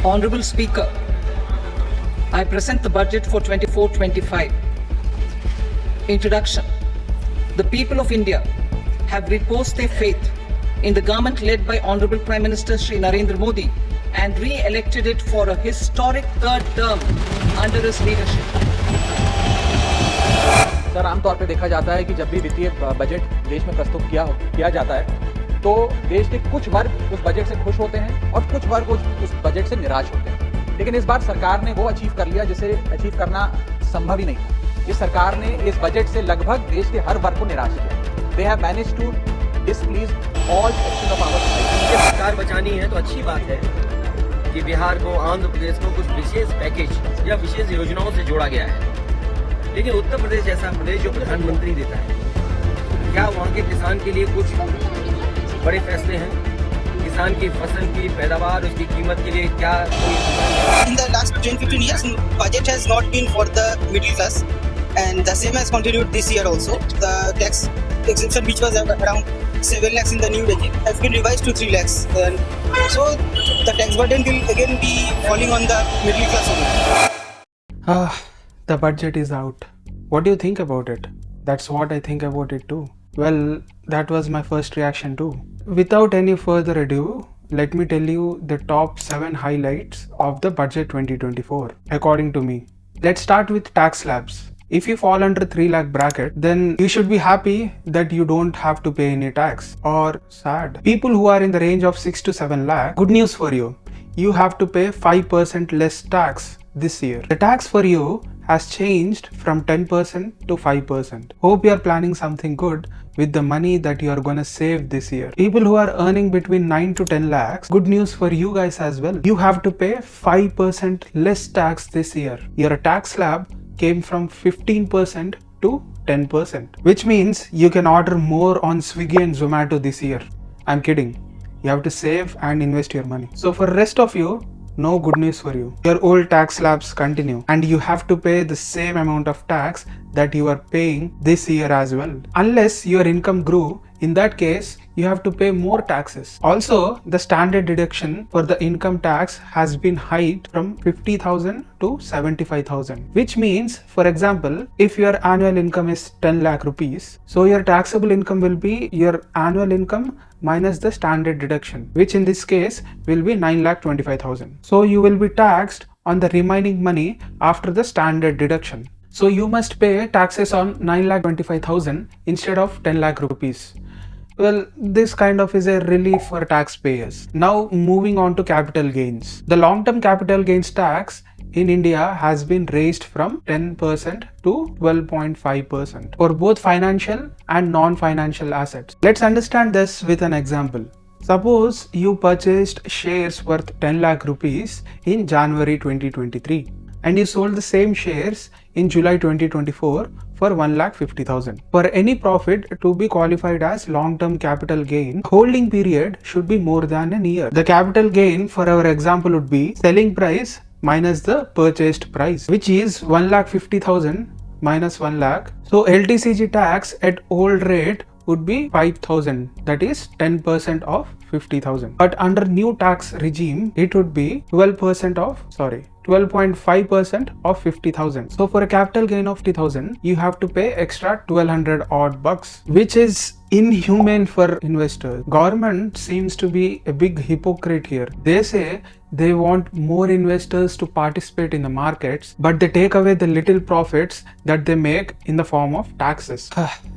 Honorable Speaker, I present the budget for 24-25. Introduction. The people of India have reposed their faith in the government led by Honorable Prime Minister Shri Narendra Modi and re-elected it for a historic third term under his leadership. Sir, आमतौर पे देखा जाता है कि जब भी वित्तीय budget देश में प्रस्तुत किया जाता है तो देश के कुछ वर्ग उस बजट से खुश होते हैं और कुछ वर्ग उस बजट से निराश होते हैं। लेकिन इस बार सरकार ने वो अचीव कर लिया जिसे अचीव करना संभव ही नहीं था। इस सरकार ने इस बजट से लगभग देश के हर वर्ग को निराश किया। They have managed to displease all sections of our society। सरकार बचानी है तो अच्छी बात है कि बिहार को, आंध्र प्रदेश को कुछ विशेष पैकेज या विशेष योजनाओं से जोड़ा गया है। लेकिन उत्तर प्रदेश जैसा प्रदेश जो प्रधानमंत्री देता है, क्या वहाँ के किसान के लिए कुछ बड़े फैसले हैं? किसान की फसल की पैदावार, उसकी कीमत के लिए क्या कोई? In the last 10-15 years, budget has not been for the middle class, and the same has continued this year also. The tax exemption, which was around 7 lakhs in the new regime, has been revised to 3 lakhs. And so the tax burden will again be falling on the middle class only. The budget is out. What do you think about it? That's what I think about it too. Well, that was my first reaction too. Without any further ado, let me tell you the top 7 highlights of the budget 2024 according to me. Let's start with tax slabs. If you fall under 3 lakh bracket, then you should be happy that you don't have to pay any tax, or sad. People who are in the range of 6 to 7 lakh, good news for you. You have to pay 5% less tax this year. The tax for you has changed from 10% to 5%. Hope you are planning something good with the money that you are gonna save this year. People who are earning between 9 to 10 lakhs, good news for you guys as well. You have to pay 5% less tax this year. Your tax slab came from 15% to 10%, which means you can order more on Swiggy and Zomato this year. I'm kidding. You have to save and invest your money. So for rest of you, no good news for you. Your old tax slabs continue and you have to pay the same amount of tax that you are paying this year as well. Unless your income grew, in that case, you have to pay more taxes. Also, the standard deduction for the income tax has been hiked from 50,000 to 75,000, which means, for example, if your annual income is 10 lakh rupees, so your taxable income will be your annual income minus the standard deduction, which in this case will be 9,25,000. So you will be taxed on the remaining money after the standard deduction. So you must pay taxes on 9,25,000 instead of 10 lakh rupees. Well, this kind of is a relief for taxpayers. Now moving on to capital gains. The long-term capital gains tax in India has been raised from 10% to 12.5% for both financial and non-financial assets. Let's understand this with an example. Suppose you purchased shares worth 10 lakh rupees in January 2023 and you sold the same shares in July 2024 for 1,50,000. For any profit to be qualified as long-term capital gain, holding period should be more than a year. The capital gain for our example would be selling price minus the purchased price, which is 1,50,000 minus 1 lakh. So LTCG tax at old rate would be 5,000, that is 10% of 50,000. But under new tax regime, it would be 12.5% of 50,000. So for a capital gain of 50,000, you have to pay extra 1,200 odd bucks, which is inhumane for investors. Government seems to be a big hypocrite here. They say they want more investors to participate in the markets, but they take away the little profits that they make in the form of taxes.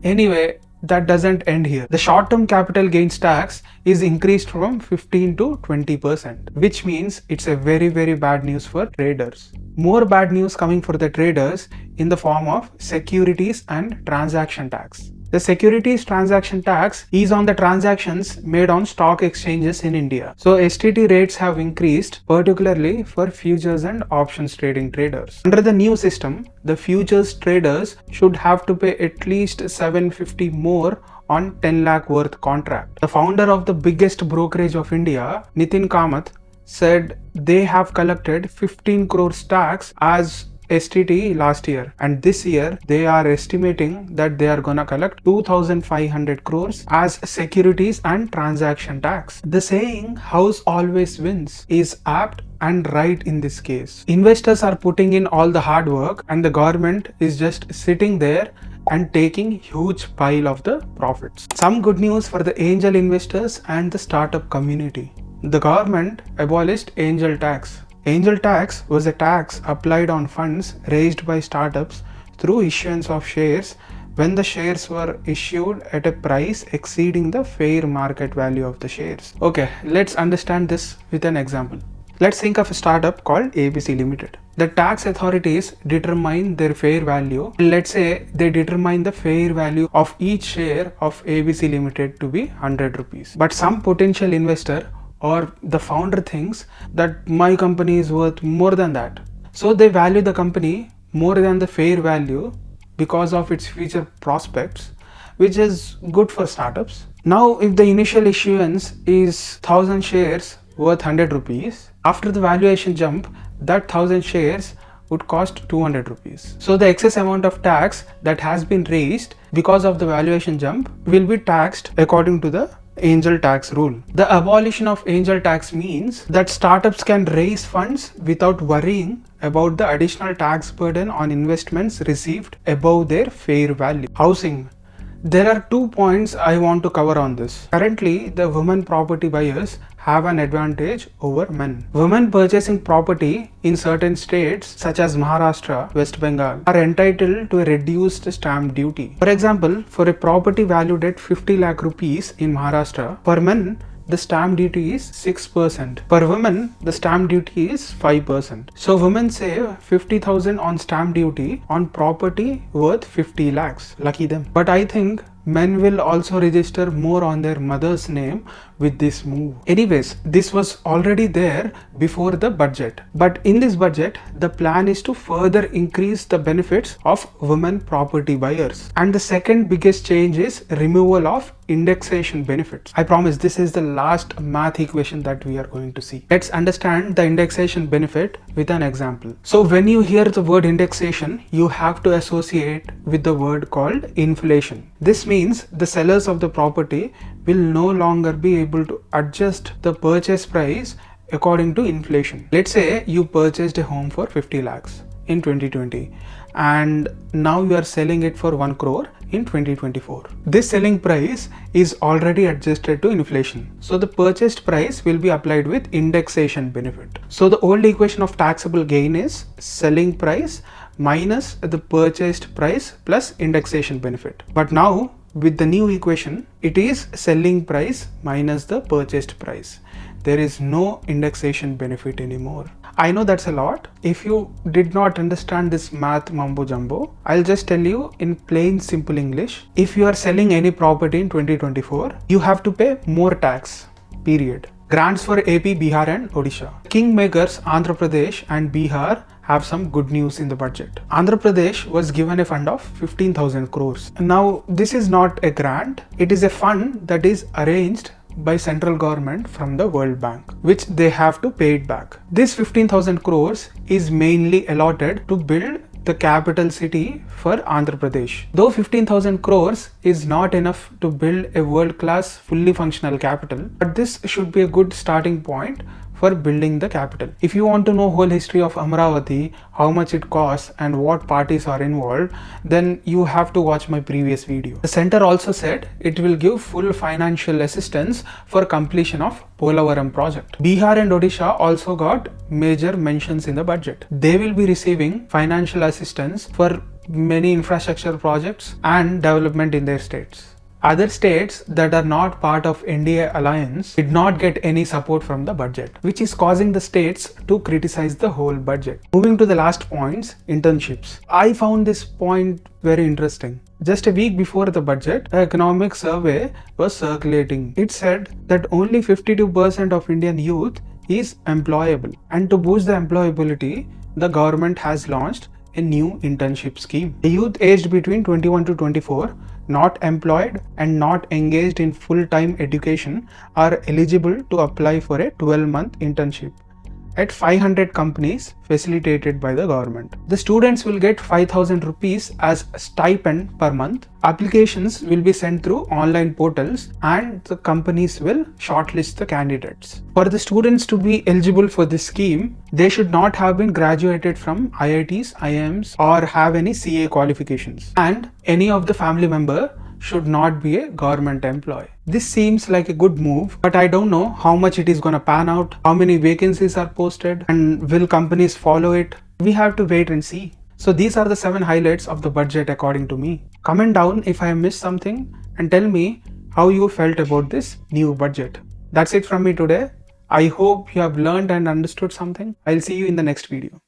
Anyway, that doesn't end here. The short-term capital gains tax is increased from 15 to 20%, which means it's a very, very bad news for traders. More bad news coming for the traders in the form of securities and transaction tax. The securities transaction tax is on the transactions made on stock exchanges in India. So STT rates have increased, particularly for futures and options trading traders. Under the new system, the futures traders should have to pay at least 750 more on 10 lakh worth contract. The founder of the biggest brokerage of India, Nitin Kamath, said they have collected 15 crores tax as STT last year, and this year they are estimating that they are gonna collect 2,500 crores as securities and transaction tax. The saying "house always wins" is apt and right in this case. Investors are putting in all the hard work and the government is just sitting there and taking huge pile of the profits. Some good news for the angel investors and the startup community. The government abolished angel tax. Angel tax was a tax applied on funds raised by startups through issuance of shares when the shares were issued at a price exceeding the fair market value of the shares. Okay, let's understand this with an example. Let's think of a startup called ABC Limited. The tax authorities determine their fair value. Let's say they determine the fair value of each share of ABC Limited to be 100 rupees. But some potential investor or the founder thinks that my company is worth more than that. So they value the company more than the fair value because of its future prospects, which is good for startups. Now, if the initial issuance is 1000 shares worth 100 rupees, after the valuation jump, that 1000 shares would cost 200 rupees. So the excess amount of tax that has been raised because of the valuation jump will be taxed according to the angel tax rule. The abolition of angel tax means that startups can raise funds without worrying about the additional tax burden on investments received above their fair value. Housing. There are 2 points I want to cover on this. Currently, the women property buyers have an advantage over men. Women purchasing property in certain states such as Maharashtra, West Bengal are entitled to a reduced stamp duty. For example, for a property valued at 50 lakh rupees in Maharashtra, for men the stamp duty is 6%. For women, the stamp duty is 5%. So women save 50,000 on stamp duty on property worth 50 lakhs. Lucky them. But I think men will also register more on their mother's name with this move. Anyways, this was already there before the budget. But in this budget, the plan is to further increase the benefits of women property buyers. And the second biggest change is removal of indexation benefits. I promise this is the last math equation that we are going to see. Let's understand the indexation benefit with an example. So when you hear the word indexation, you have to associate with the word called inflation. This means the sellers of the property will no longer be able to adjust the purchase price according to inflation. Let's say you purchased a home for 50 lakhs in 2020 and now you are selling it for 1 crore in 2024. This selling price is already adjusted to inflation. So the purchased price will be applied with indexation benefit. So the old equation of taxable gain is selling price minus the purchased price plus indexation benefit. But now with the new equation, it is selling price minus the purchased price. There is no indexation benefit anymore. I know that's a lot. If you did not understand this math mumbo jumbo, I'll just tell you in plain simple English. If you are selling any property in 2024, you have to pay more tax, period. Grants for AP, Bihar and Odisha. Kingmakers Andhra Pradesh and Bihar have some good news in the budget. Andhra Pradesh was given a fund of 15,000 crores. Now, this is not a grant. It is a fund that is arranged by central government from the World Bank, which they have to pay it back. This 15,000 crores is mainly allotted to build the capital city for Andhra Pradesh. Though 15,000 crores is not enough to build a world-class fully functional capital, but this should be a good starting point for building the capital. If you want to know whole history of Amaravati, how much it costs and what parties are involved, then you have to watch my previous video. The center also said it will give full financial assistance for completion of Polavaram project. Bihar and Odisha also got major mentions in the budget. They will be receiving financial assistance for many infrastructure projects and development in their states. Other states that are not part of NDA alliance did not get any support from the budget, which is causing the states to criticize the whole budget. Moving to the last points, internships. I found this point very interesting. Just a week before the budget, an economic survey was circulating. It said that only 52% of Indian youth is employable. And to boost the employability, the government has launched a new internship scheme. The youth aged between 21 to 24, not employed and not engaged in full-time education are eligible to apply for a 12-month internship. at 500 companies facilitated by the government. The students will get 5,000 rupees as a stipend per month. Applications will be sent through online portals and the companies will shortlist the candidates. For the students to be eligible for this scheme, they should not have been graduated from IITs, IIMs or have any CA qualifications. And any of the family member should not be a government employee. This seems like a good move, but I don't know how much it is gonna pan out, how many vacancies are posted, and will companies follow it? We have to wait and see. So these are the 7 highlights of the budget according to me. Comment down if I missed something and tell me how you felt about this new budget. That's it from me today. I hope you have learned and understood something. I'll see you in the next video.